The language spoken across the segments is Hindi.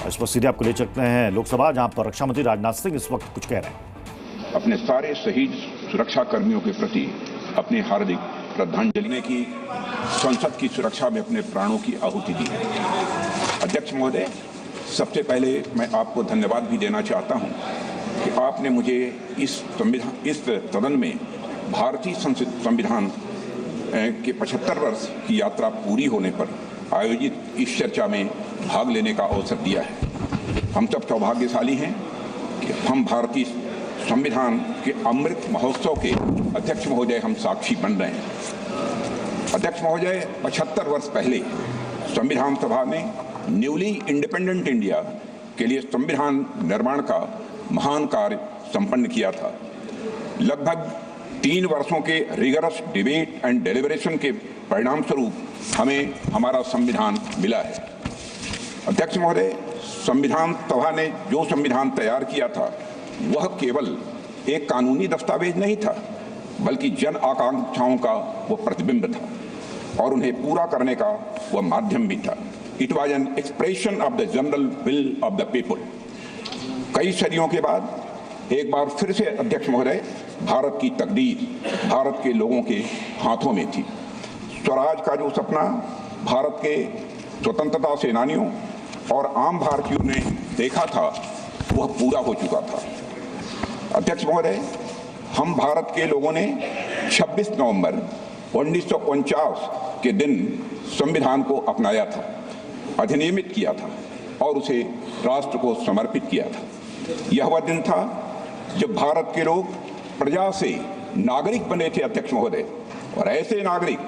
इस पर सीधे आपको ले चलते हैं लोकसभा, जहां पर रक्षा मंत्री राजनाथ सिंह इस वक्त कुछ कह रहे हैं। अपने सारे शहीद सुरक्षा कर्मियों के प्रति अपनी हार्दिक श्रद्धांजलि की संसद की सुरक्षा में अपने प्राणों की आहुति दी है। अध्यक्ष महोदय, सबसे पहले मैं आपको धन्यवाद भी देना चाहता हूं कि आपने मुझे इस सदन में भारतीय संविधान के 75 वर्ष की यात्रा पूरी होने पर आयोजित इस चर्चा में भाग लेने का अवसर दिया है। हम सब सौभाग्यशाली हैं कि हम भारतीय संविधान के अमृत महोत्सव के अध्यक्ष महोदय हम साक्षी बन रहे हैं। अध्यक्ष महोदय, 75 वर्ष पहले संविधान सभा ने न्यूली इंडिपेंडेंट इंडिया के लिए संविधान निर्माण का महान कार्य संपन्न किया था। लगभग 3 वर्षों के रिगरस डिबेट एंड डेलिब्रेशन के परिणाम स्वरूप हमें हमारा संविधान मिला है। अध्यक्ष महोदय, संविधान सभा ने जो संविधान तैयार किया था वह केवल एक कानूनी दस्तावेज नहीं था, बल्कि जन आकांक्षाओं का वो प्रतिबिंब था और उन्हें पूरा करने का वह माध्यम भी था। It was an expression of the general will of the people. कई सदियों के बाद एक बार फिर से अध्यक्ष महोदय, भारत की तकदीर भारत के लोगों के हाथों में थी। स्वराज का जो सपना भारत के स्वतंत्रता सेनानियों और आम भारतीयों ने देखा था वह पूरा हो चुका था। अध्यक्ष महोदय, हम भारत के लोगों ने 26 नवंबर 1949 के दिन संविधान को अपनाया था, अधिनियमित किया था और उसे राष्ट्र को समर्पित किया था। यह वह दिन था जब भारत के लोग प्रजा से नागरिक बने थे अध्यक्ष महोदय, और ऐसे नागरिक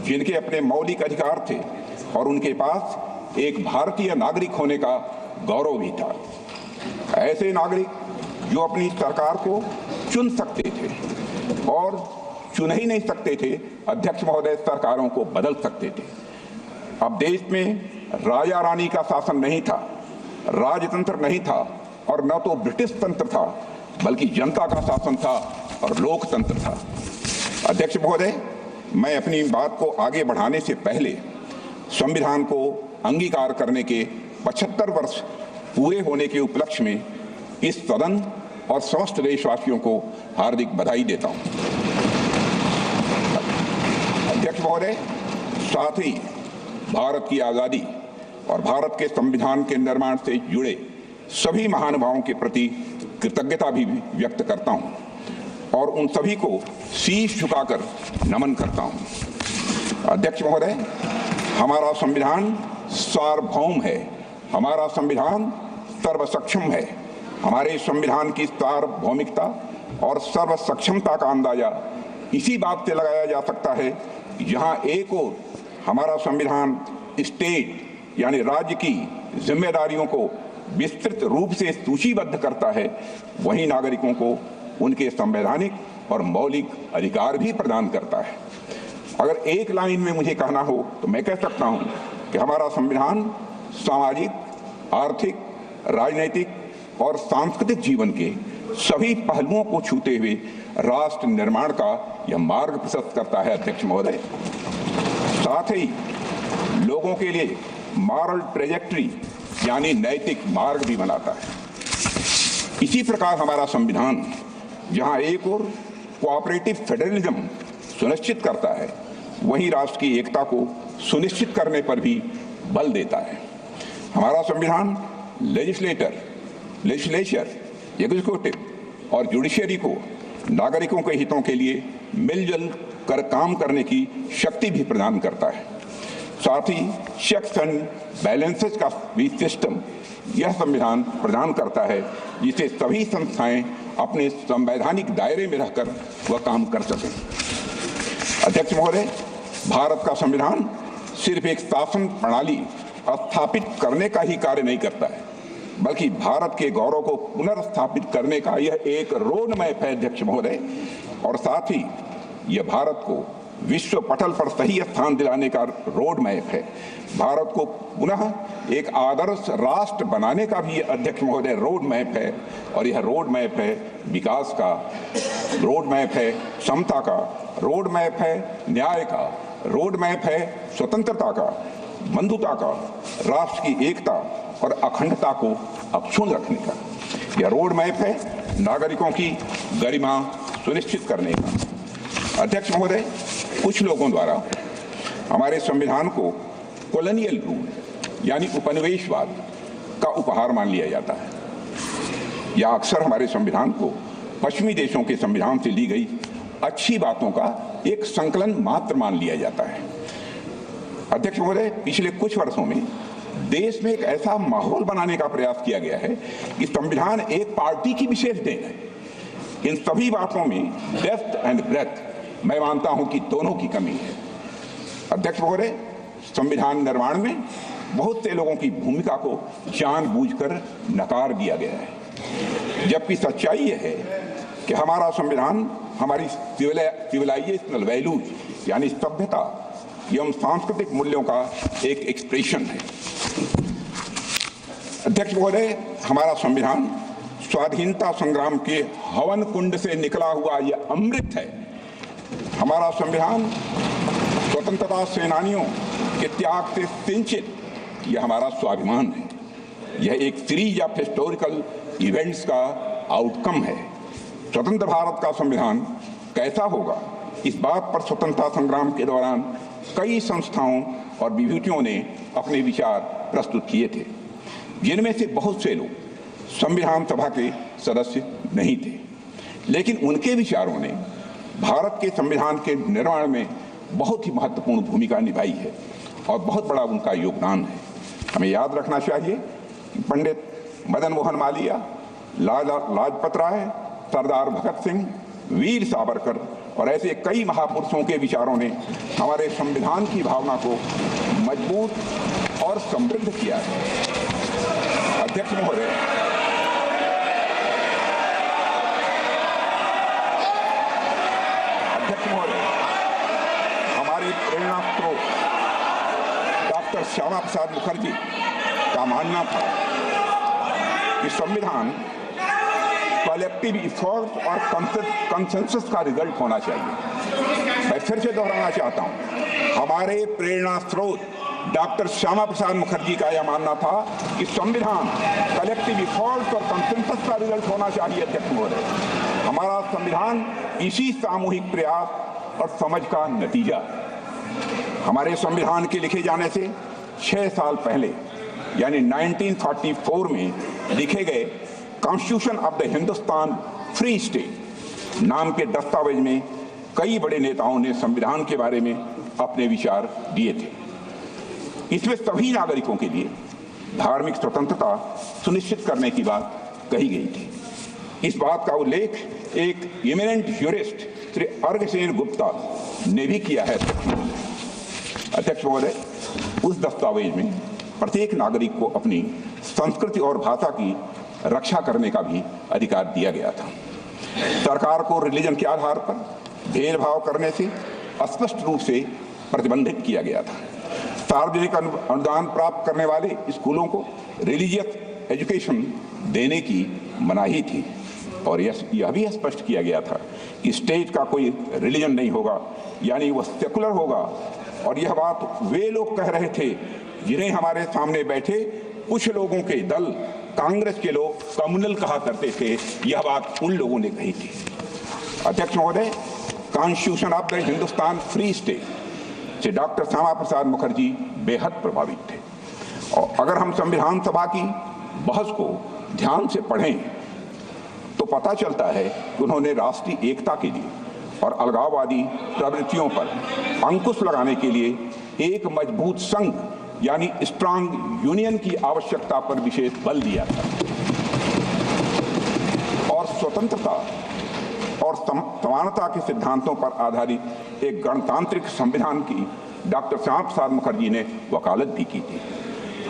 जिनके अपने मौलिक अधिकार थे और उनके पास एक भारतीय नागरिक होने का गौरव भी था। ऐसे नागरिक जो अपनी सरकार को चुन सकते थे और चुन ही नहीं सकते थे अध्यक्ष महोदय, सरकारों को बदल सकते थे। अब देश में राजा रानी का शासन नहीं था, राजतंत्र नहीं था और न तो ब्रिटिश तंत्र था, बल्कि जनता का शासन था और लोकतंत्र था। अध्यक्ष महोदय, मैं अपनी बात को आगे बढ़ाने से पहले संविधान को अंगीकार करने के 75 वर्ष पूरे होने के उपलक्ष्य में इस सदन और समस्त देशवासियों को हार्दिक बधाई देता हूं। अध्यक्ष महोदय, साथ ही भारत की आज़ादी और भारत के संविधान के निर्माण से जुड़े सभी महानुभावों के प्रति कृतज्ञता भी व्यक्त करता हूं और उन सभी को शीश झुकाकर नमन करता हूं। अध्यक्ष महोदय, हमारा संविधान सार्वभौम है, हमारा संविधान सर्वसक्षम है। हमारे संविधान की सार्वभौमिकता और सर्वसक्षमता का अंदाजा इसी बात से लगाया जा सकता है कि जहां एक ओर हमारा संविधान स्टेट यानी राज्य की जिम्मेदारियों को विस्तृत रूप से सूचीबद्ध करता है, वहीं नागरिकों को उनके संवैधानिक और मौलिक अधिकार भी प्रदान करता है। अगर एक लाइन में मुझे कहना हो तो मैं कह सकता हूं कि हमारा संविधान सामाजिक, आर्थिक, राजनीतिक और सांस्कृतिक जीवन के सभी पहलुओं को छूते हुए राष्ट्र निर्माण का यह मार्ग प्रशस्त करता है अध्यक्ष महोदय। साथ ही लोगों के लिए मॉरल ट्रेजेक्ट्री यानी नैतिक मार्ग भी बनाता है। इसी प्रकार हमारा संविधान जहां एक ओर कोऑपरेटिव फेडरलिज्म सुनिश्चित करता है, वहीं राष्ट्र की एकता को सुनिश्चित करने पर भी बल देता है। हमारा संविधान लेजिस्लेचर, एग्जीक्यूटिव और जुडिशरी को नागरिकों के हितों के लिए मिलजुल कर काम करने की शक्ति भी प्रदान करता है। साथ ही चेक्स एंड बैलेंसेस का भी सिस्टम यह संविधान प्रदान करता है, जिसे सभी संस्थाएं अपने संवैधानिक दायरे में रहकर वह काम कर सकें। अध्यक्ष महोदय, भारत का संविधान सिर्फ एक शासन प्रणाली स्थापित करने का ही कार्य नहीं करता है, बल्कि भारत के गौरव को पुनर्स्थापित करने का यह एक रोड मैप है अध्यक्ष महोदय। और साथ ही यह भारत को विश्व पटल पर सही स्थान दिलाने का रोड मैप है। भारत को पुनः एक आदर्श राष्ट्र बनाने का भी अध्यक्ष महोदय रोड मैप है, और यह रोड मैप है विकास का, रोड मैप है समता का, रोड मैप है न्याय का, रोड मैप है स्वतंत्रता का। बंधुता का, राष्ट्र की एकता और अखंडता को अक्षुण्ण रखने का। यह रोड मैप है नागरिकों की गरिमा सुनिश्चित करने का। अध्यक्ष महोदय, कुछ लोगों द्वारा हमारे संविधान को कॉलोनियल रूल यानी उपनिवेशवाद का उपहार मान लिया जाता है, या अक्सर हमारे संविधान को पश्चिमी देशों के संविधान से ली गई अच्छी बातों का एक संकलन मात्र मान लिया जाता है। अध्यक्ष महोदय, पिछले कुछ वर्षों में देश में एक ऐसा माहौल बनाने का प्रयास किया गया है कि संविधान एक पार्टी की विशेष देन है। इन सभी बातों में डेप्थ एंड ब्रेथ मैं मानता हूं कि दोनों की कमी है। अध्यक्ष महोदय, संविधान निर्माण में बहुत से लोगों की भूमिका को जानबूझकर नकार दिया गया है, जबकि सच्चाई यह है कि हमारा संविधान हमारी सिविलाइजेशनल वैल्यूज यानी सभ्यता एवं सांस्कृतिक मूल्यों का एक एक्सप्रेशन है। अध्यक्ष महोदय, हमारा संविधान स्वाधीनता संग्राम के हवन कुंड से निकला हुआ यह अमृत है। हमारा संविधान स्वतंत्रता सेनानियों के त्याग से सिंचित यह हमारा स्वाभिमान है। यह एक सीरीज ऑफ हिस्टोरिकल इवेंट्स का आउटकम है। स्वतंत्र भारत का संविधान कैसा होगा, इस बात पर स्वतंत्रता संग्राम के दौरान कई संस्थाओं और विभूतियों ने अपने विचार प्रस्तुत किए थे, जिनमें से बहुत से लोग संविधान सभा के सदस्य नहीं थे, लेकिन उनके विचारों ने भारत के संविधान के निर्माण में बहुत ही महत्वपूर्ण भूमिका निभाई है और बहुत बड़ा उनका योगदान है। हमें याद रखना चाहिए कि पंडित मदन मोहन मालवीय, लाजपत राय, सरदार भगत सिंह, वीर सावरकर और ऐसे कई महापुरुषों के विचारों ने हमारे संविधान की भावना को मजबूत और समृद्ध किया है। अध्यक्ष महोदय, हमारे प्रेरणा स्रोत डॉक्टर श्यामा प्रसाद मुखर्जी का मानना था कि संविधान कलेक्टिव इफोर्ट और कंसेंसस का रिजल्ट होना चाहिए। मैं फिर से दोहराना चाहता हूं, हमारे प्रेरणा स्रोत डॉक्टर श्यामा प्रसाद मुखर्जी का यह मानना था कि संविधान कलेक्टिव इफोर्ट और कंसेंसस का रिजल्ट होना चाहिए। अध्यक्ष महोदय, हमारा संविधान इसी सामूहिक प्रयास और समझ का नतीजा है। हमारे संविधान के लिखे जाने से 6 साल पहले यानी 1944 में लिखे गए constitution of the Hindustan free state नाम के दस्तावेज में कई बड़े नेताओं ने संविधान के बारे में अपने विचार दिए थे। इसमें सभी नागरिकों के लिए धार्मिक स्वतंत्रता सुनिश्चित करने की बात कही गई थी। इस बात का उल्लेख एक इमिनेंट यूरिस्ट श्री अर्घसेन गुप्ता ने भी किया है। अध्यक्ष महोदय, उस दस्तावेज में प्रत्येक नागरिक को अपनी संस्कृति और भाषा की रक्षा करने का भी अधिकार दिया गया था। सरकार को रिलीजन के आधार पर भेदभाव करने से स्पष्ट रूप से प्रतिबंधित किया गया था। सार्वजनिक अनुदान प्राप्त करने वाले स्कूलों को रिलीजियस एजुकेशन देने की मनाही थी और यह भी स्पष्ट किया गया था कि स्टेट का कोई रिलीजन नहीं होगा, यानी वह सेकुलर होगा। और यह बात वे लोग कह रहे थे जिन्हें हमारे सामने बैठे कुछ लोगों के दल कांग्रेस के लोग कम्युनल कहा करते थे। यह बात उन लोगों ने कही थी। अध्यक्ष महोदय, constitution of the Hindustan free state से डॉक्टर श्यामा प्रसाद मुखर्जी बेहद प्रभावित थे। और अगर हम संविधान सभा की बहस को ध्यान से पढ़ें तो पता चलता है कि उन्होंने राष्ट्रीय एकता के लिए और अलगाववादी प्रवृत्तियों पर अंकुश लगाने के लिए एक मजबूत संघ यानी स्ट्रांग यूनियन की आवश्यकता पर विशेष बल दिया था और स्वतंत्रता और समानता के सिद्धांतों पर आधारित एक गणतांत्रिक संविधान की डॉक्टर श्यामा प्रसाद मुखर्जी ने वकालत भी की थी।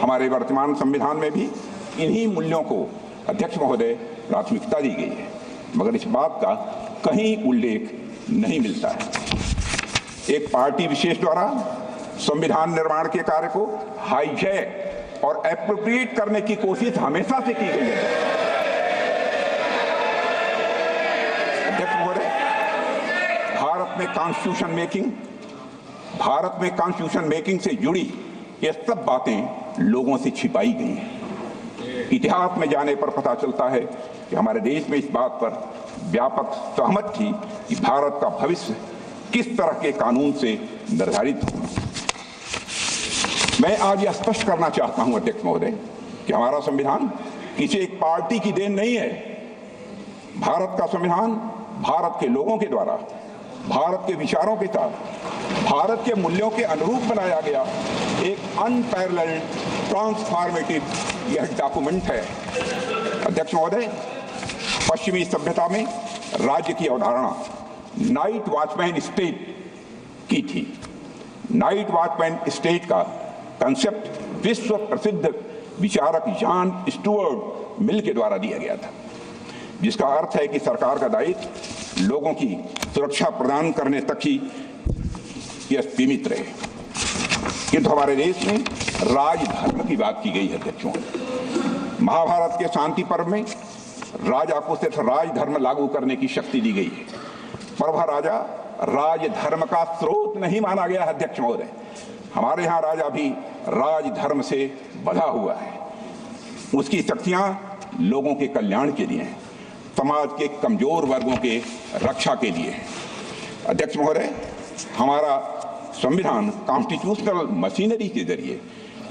हमारे वर्तमान संविधान में भी इन्हीं मूल्यों को अध्यक्ष महोदय प्राथमिकता दी गई है, मगर इस बात का कहीं उल्लेख नहीं मिलता है। एक पार्टी विशेष द्वारा संविधान निर्माण के कार्य को हाईजैक और एप्रोप्रिएट करने की कोशिश हमेशा से की गई है। अध्यक्ष महोदय, भारत में कॉन्स्टिट्यूशन मेकिंग से जुड़ी ये सब बातें लोगों से छिपाई गई हैं। इतिहास में जाने पर पता चलता है कि हमारे देश में इस बात पर व्यापक सहमत थी कि भारत का भविष्य किस तरह के कानून से निर्धारित होगा। मैं आज यह स्पष्ट करना चाहता हूं अध्यक्ष महोदय कि हमारा संविधान किसी एक पार्टी की देन नहीं है। भारत का संविधान भारत के लोगों के द्वारा भारत के विचारों के साथ भारत के मूल्यों के अनुरूप बनाया गया एक अनपैरेलल्ड ट्रांसफॉर्मेटिव यह डॉक्यूमेंट है। अध्यक्ष महोदय, पश्चिमी सभ्यता में राज्य की अवधारणा नाइट वॉचमैन स्टेट की थी। नाइट वॉचमैन स्टेट का कंसेप्ट विश्व प्रसिद्ध विचारक जॉन स्टुअर्ट मिल के द्वारा दिया गया था, जिसका अर्थ है कि सरकार का दायित्व लोगों की सुरक्षा प्रदान करने तक ही यह सीमित रहे। किंतु हमारे देश में राजधर्म की बात की गई है। अध्यक्षों, महाभारत के शांति पर्व में राजा को सिर्फ राजधर्म लागू करने की शक्ति दी गई है, पर वह राजा राजधर्म का स्रोत नहीं माना गया है। अध्यक्ष महोदय, हमारे यहाँ राजा भी राजधर्म से बंधा हुआ है। उसकी शक्तियां लोगों के कल्याण के लिए हैं, समाज के कमजोर वर्गों के रक्षा के लिए है। अध्यक्ष महोदय, हमारा संविधान कॉन्स्टिट्यूशनल मशीनरी के जरिए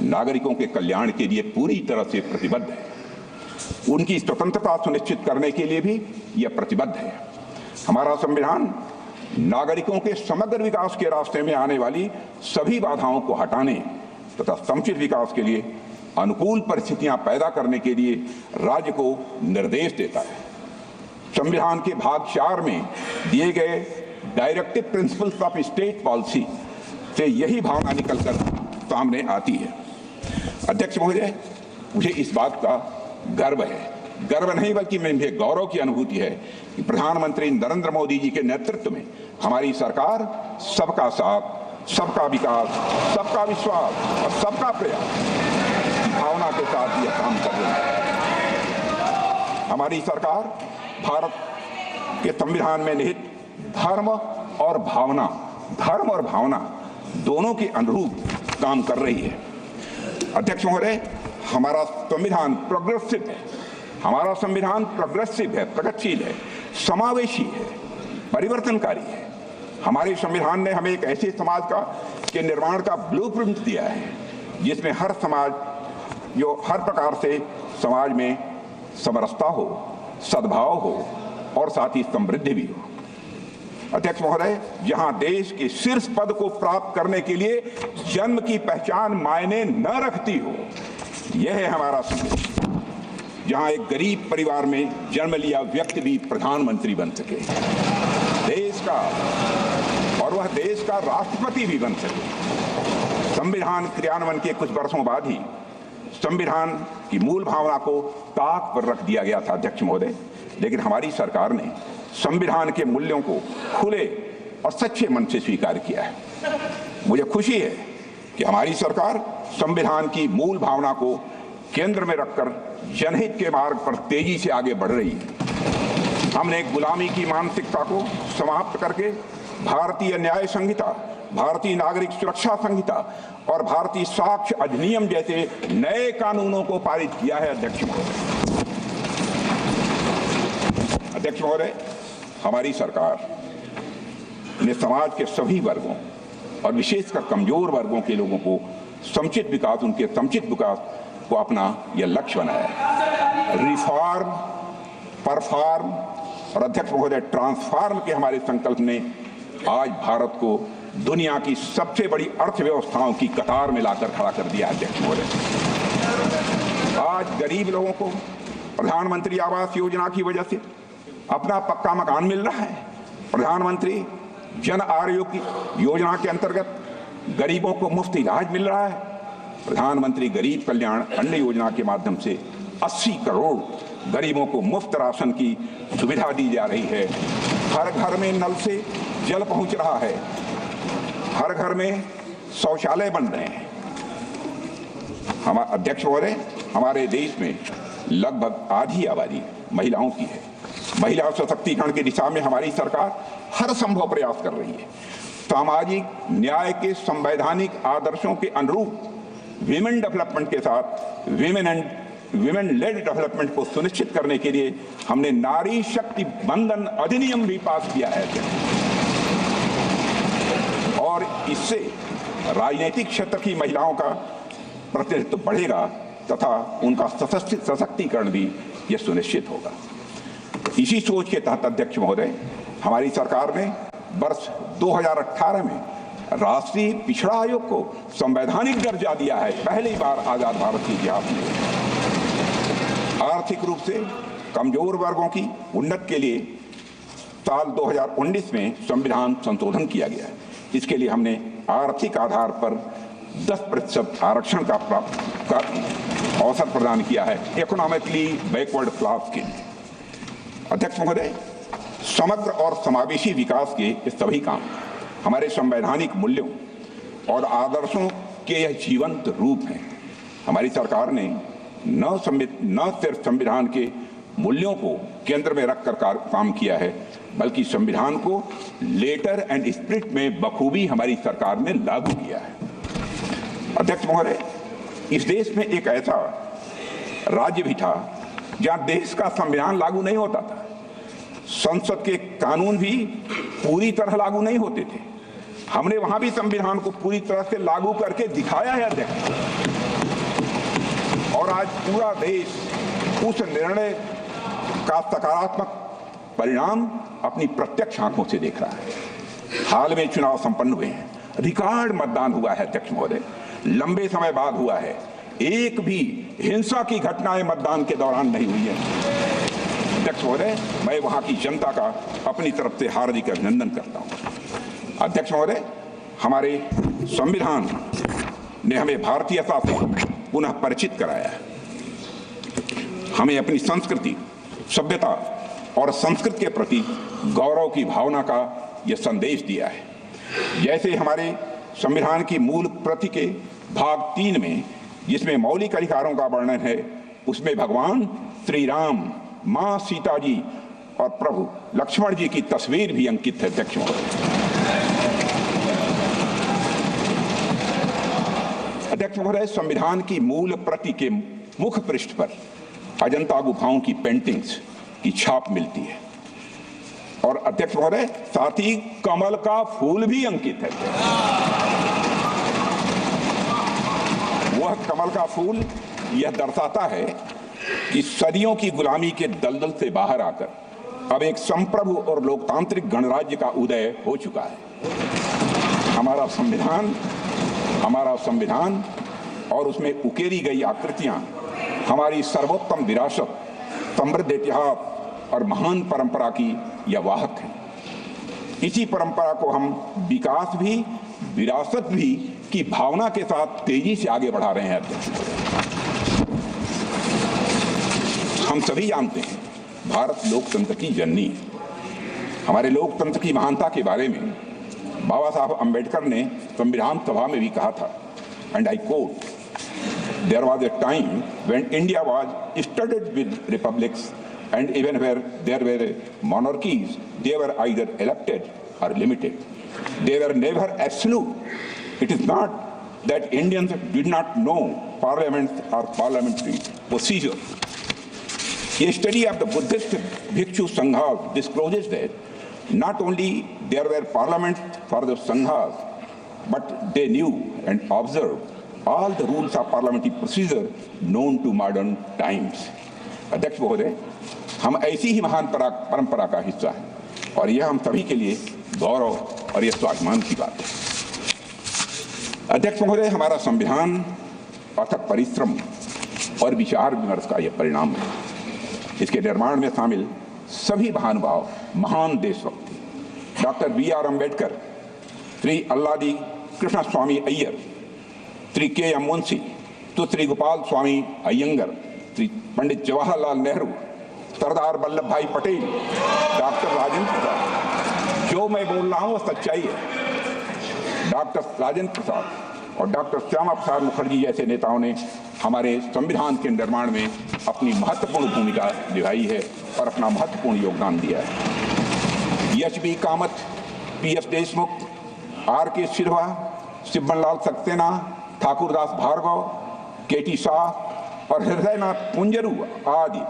नागरिकों के कल्याण के लिए पूरी तरह से प्रतिबद्ध है। उनकी स्वतंत्रता सुनिश्चित करने के लिए भी यह प्रतिबद्ध है। हमारा संविधान नागरिकों के समग्र विकास के रास्ते में आने वाली सभी बाधाओं को हटाने तथा समुचित विकास के लिए अनुकूल परिस्थितियां पैदा करने के लिए राज्य को निर्देश देता है। संविधान के भाग 4 में दिए गए directive principles of state policy से यही भावना निकलकर सामने आती है। अध्यक्ष महोदय, मुझे इस बात का गर्व है, गर्व नहीं बल्कि मुझे गौरव की अनुभूति है कि प्रधानमंत्री नरेंद्र मोदी जी के नेतृत्व में हमारी सरकार सबका साथ, सबका विकास, सबका विश्वास और सबका प्रयास की भावना के साथ यह काम कर रही है। हमारी सरकार भारत के संविधान में निहित धर्म और भावना दोनों के अनुरूप काम कर रही है। अध्यक्ष महोदय, हमारा संविधान प्रोग्रेसिव है। हमारा संविधान प्रोग्रेसिव है, प्रगतिशील है, समावेशी है, परिवर्तनकारी है। हमारे संविधान ने हमें एक ऐसे समाज के निर्माण का ब्लूप्रिंट दिया है जिसमें हर समाज जो हर प्रकार से समाज में समरसता हो, सद्भाव हो और साथ ही समृद्धि भी हो। अध्यक्ष महोदय, जहां देश के शीर्ष पद को प्राप्त करने के लिए जन्म की पहचान मायने न रखती हो, यह है हमारा संदेश। जहां एक गरीब परिवार में जन्म लिया व्यक्ति भी प्रधानमंत्री बन सके, देश का और वह देश का राष्ट्रपति भी बन सके। संविधान क्रियान्वयन के कुछ वर्षों बाद ही संविधान की मूल भावना को ताक पर रख दिया गया था। अध्यक्ष महोदय, लेकिन हमारी सरकार ने संविधान के मूल्यों को खुले और सच्चे मन से स्वीकार किया है। मुझे खुशी है कि हमारी सरकार संविधान की मूल भावना को केंद्र में रखकर जनहित के मार्ग पर तेजी से आगे बढ़ रही है। हमने एक गुलामी की मानसिकता को समाप्त करके भारतीय न्याय संहिता, भारतीय नागरिक सुरक्षा संहिता और भारतीय साक्ष्य अधिनियम जैसे नए कानूनों को पारित किया है। अध्यक्ष महोदय, हमारी सरकार ने समाज के सभी वर्गों और विशेषकर कमजोर वर्गों के लोगों को समुचित विकास, उनके समुचित विकास को अपना यह लक्ष्य बनाया है। रिफॉर्म, परफॉर्म और अध्यक्ष महोदय ट्रांसफॉर्म के हमारे संकल्प ने आज भारत को दुनिया की सबसे बड़ी अर्थव्यवस्थाओं की कतार में लाकर खड़ा कर दिया। अध्यक्ष महोदय, आज गरीब लोगों को प्रधानमंत्री आवास योजना की वजह से अपना पक्का मकान मिल रहा है। प्रधानमंत्री जन आरोग्य योजना के अंतर्गत गरीबों को मुफ्त इलाज मिल रहा है। प्रधानमंत्री गरीब कल्याण अन्न योजना के माध्यम से 80 करोड़ गरीबों को मुफ्त राशन की सुविधा दी जा रही है। हर घर में नल से जल पहुंच रहा है, हर घर में शौचालय बन रहे हैं। हमारे अध्यक्ष महोदय, हमारे देश में लगभग आधी आबादी महिलाओं की है। महिला सशक्तिकरण की दिशा में हमारी सरकार हर संभव प्रयास कर रही है। सामाजिक न्याय के संवैधानिक आदर्शों के अनुरूप विमेन डेवलपमेंट के साथ विमेन लेड डेवलपमेंट को सुनिश्चित करने के लिए हमने नारी शक्ति बंधन अधिनियम भी पास किया है और इससे राजनीतिक क्षेत्र की महिलाओं का प्रतिनिधित्व बढ़ेगा तथा उनका सशक्तिकरण भी यह सुनिश्चित होगा। इसी सोच के तहत अध्यक्ष महोदय, हमारी सरकार ने वर्ष 2018 में राष्ट्रीय पिछड़ा आयोग को संवैधानिक दर्जा दिया है, पहली बार आजाद भारत के इतिहास में। आर्थिक रूप से कमजोर वर्गों की उन्नति के लिए साल 2019 में संविधान संशोधन किया गया है। इसके लिए हमने आर्थिक आधार पर 10% आरक्षण का अवसर प्रदान किया है, इकोनॉमिकली बैकवर्ड क्लास के लिए। अध्यक्ष महोदय, समग्र और समावेशी विकास के ये सभी काम हमारे संवैधानिक मूल्यों और आदर्शों के यह जीवंत रूप हैं। हमारी सरकार ने न सिर्फ संविधान के मूल्यों को केंद्र में रखकर काम किया है, बल्कि संविधान को लेटर एंड स्पिरिट में बखूबी हमारी सरकार ने लागू किया है। अध्यक्ष महोदय, इस देश में एक ऐसा राज्य भी था जहां देश का संविधान लागू नहीं होता था, संसद के कानून भी पूरी तरह लागू नहीं होते थे। हमने वहां भी संविधान को पूरी तरह से लागू करके दिखाया है अध्यक्ष, और आज पूरा देश उस निर्णय का सकारात्मक परिणाम अपनी प्रत्यक्ष आंखों से देख रहा है। हाल में चुनाव संपन्न हुए हैं, रिकॉर्ड मतदान हुआ है अध्यक्ष महोदय, लंबे समय बाद हुआ है। एक भी हिंसा की घटनाएं मतदान के दौरान नहीं हुई है। अध्यक्ष महोदय, मैं वहां की जनता का अपनी तरफ से हार्दिक अभिनंदन करता हूं। अध्यक्ष महोदय, हमारे संविधान ने हमें भारतीयता से पुनः परिचित कराया है। हमें अपनी संस्कृति, सभ्यता और संस्कृति के प्रति गौरव की भावना का यह संदेश दिया है। जैसे हमारे संविधान की मूल प्रति के भाग 3 में, जिसमें मौलिक अधिकारों का वर्णन है, उसमें भगवान श्री राम, मां सीता जी और प्रभु लक्ष्मण जी की तस्वीर भी अंकित है। अध्यक्ष महोदय, संविधान की मूल प्रति के मुख पृष्ठ पर अजंता गुफाओं की पेंटिंग्स की छाप मिलती है, और अध्यक्ष महोदय, साथ ही कमल का फूल भी अंकित है। वह कमल का फूल यह दर्शाता है कि सदियों की गुलामी के दलदल से बाहर आकर अब एक संप्रभु और लोकतांत्रिक गणराज्य का उदय हो चुका है। हमारा संविधान और उसमें उकेरी गई आकृतियां हमारी सर्वोत्तम विरासत, समृद्ध इतिहास और महान परंपरा की यह वाहक है। इसी परंपरा को हम विकास भी, विरासत भी की भावना के साथ तेजी से आगे बढ़ा रहे हैं। हम सभी जानते हैं, भारत लोकतंत्र की जननी है। हमारे लोकतंत्र की महानता के बारे में बाबा साहब अंबेडकर ने संविधान सभा में भी कहा था, and I quote, there was a time when India was studded with republics and even where there were monarchies, they were either elected or limited. They were never absolute. It is not that Indians did not know parliament or parliamentary procedure. A study of the Buddhist Bhikshu Sanghas discloses that not only there were parliaments for the Sanghas, but they knew and observed all the rules of parliamentary procedure known to modern times. अध्यक्ष महोदय, हम ऐसी ही महान परंपरा का हिस्सा है, और यह हम सभी के लिए गौरव और यह स्वाभिमान की बात है। अध्यक्ष महोदय, हमारा संविधान अथक परिश्रम और विचार विमर्श का यह परिणाम है। इसके निर्माण में शामिल सभी महानुभाव, महान देशभक्त, डॉक्टर B.R. अम्बेडकर, श्री अल्लादी कृष्ण स्वामी अय्यर, श्री K.M. मुंशी, श्री गोपाल स्वामी अयंगर, श्री पंडित जवाहरलाल नेहरू, सरदार वल्लभ भाई पटेल, डॉक्टर राजेंद्र प्रसाद, जो मैं बोल रहा हूं वो सच्चाई है। डॉक्टर राजेंद्र प्रसाद और डॉक्टर श्यामा प्रसाद मुखर्जी जैसे नेताओं ने हमारे संविधान के निर्माण में अपनी महत्वपूर्ण भूमिका निभाई है और अपना महत्वपूर्ण योगदान दिया है। H.B. Kamat, P.S. Deshmukh, R.K. सिल्वा, शिवबन लाल सक्सेना, ठाकुरदास भार्गव, केटी शाह और हृदयनाथ कुंजरू आदि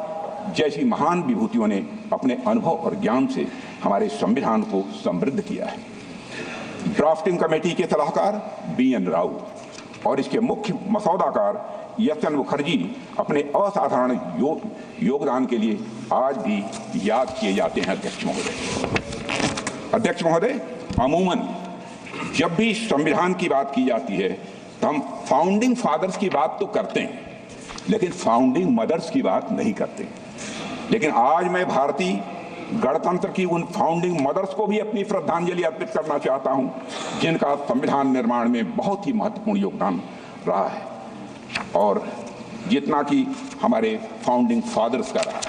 जैसी महान विभूतियों ने अपने अनुभव और ज्ञान से हमारे संविधान को समृद्ध किया है। ड्राफ्टिंग कमेटी के सलाहकार BN राव और इसके मुख्य मसौदाकार YSN मुखर्जी अपने असाधारण योगदान के लिए आज भी याद किए जाते हैं। अध्यक्ष महोदय, अमूमन जब भी संविधान की बात की जाती है तो हम फाउंडिंग फादर्स की बात तो करते हैं, लेकिन फाउंडिंग मदर्स की बात नहीं करते। लेकिन आज मैं भारतीय गणतंत्र की उन फाउंडिंग मदर्स को भी अपनी श्रद्धांजलि अर्पित करना चाहता हूं, जिनका संविधान निर्माण में बहुत ही महत्वपूर्ण योगदान रहा है और जितना कि हमारे फाउंडिंग फादर्स का रहा है।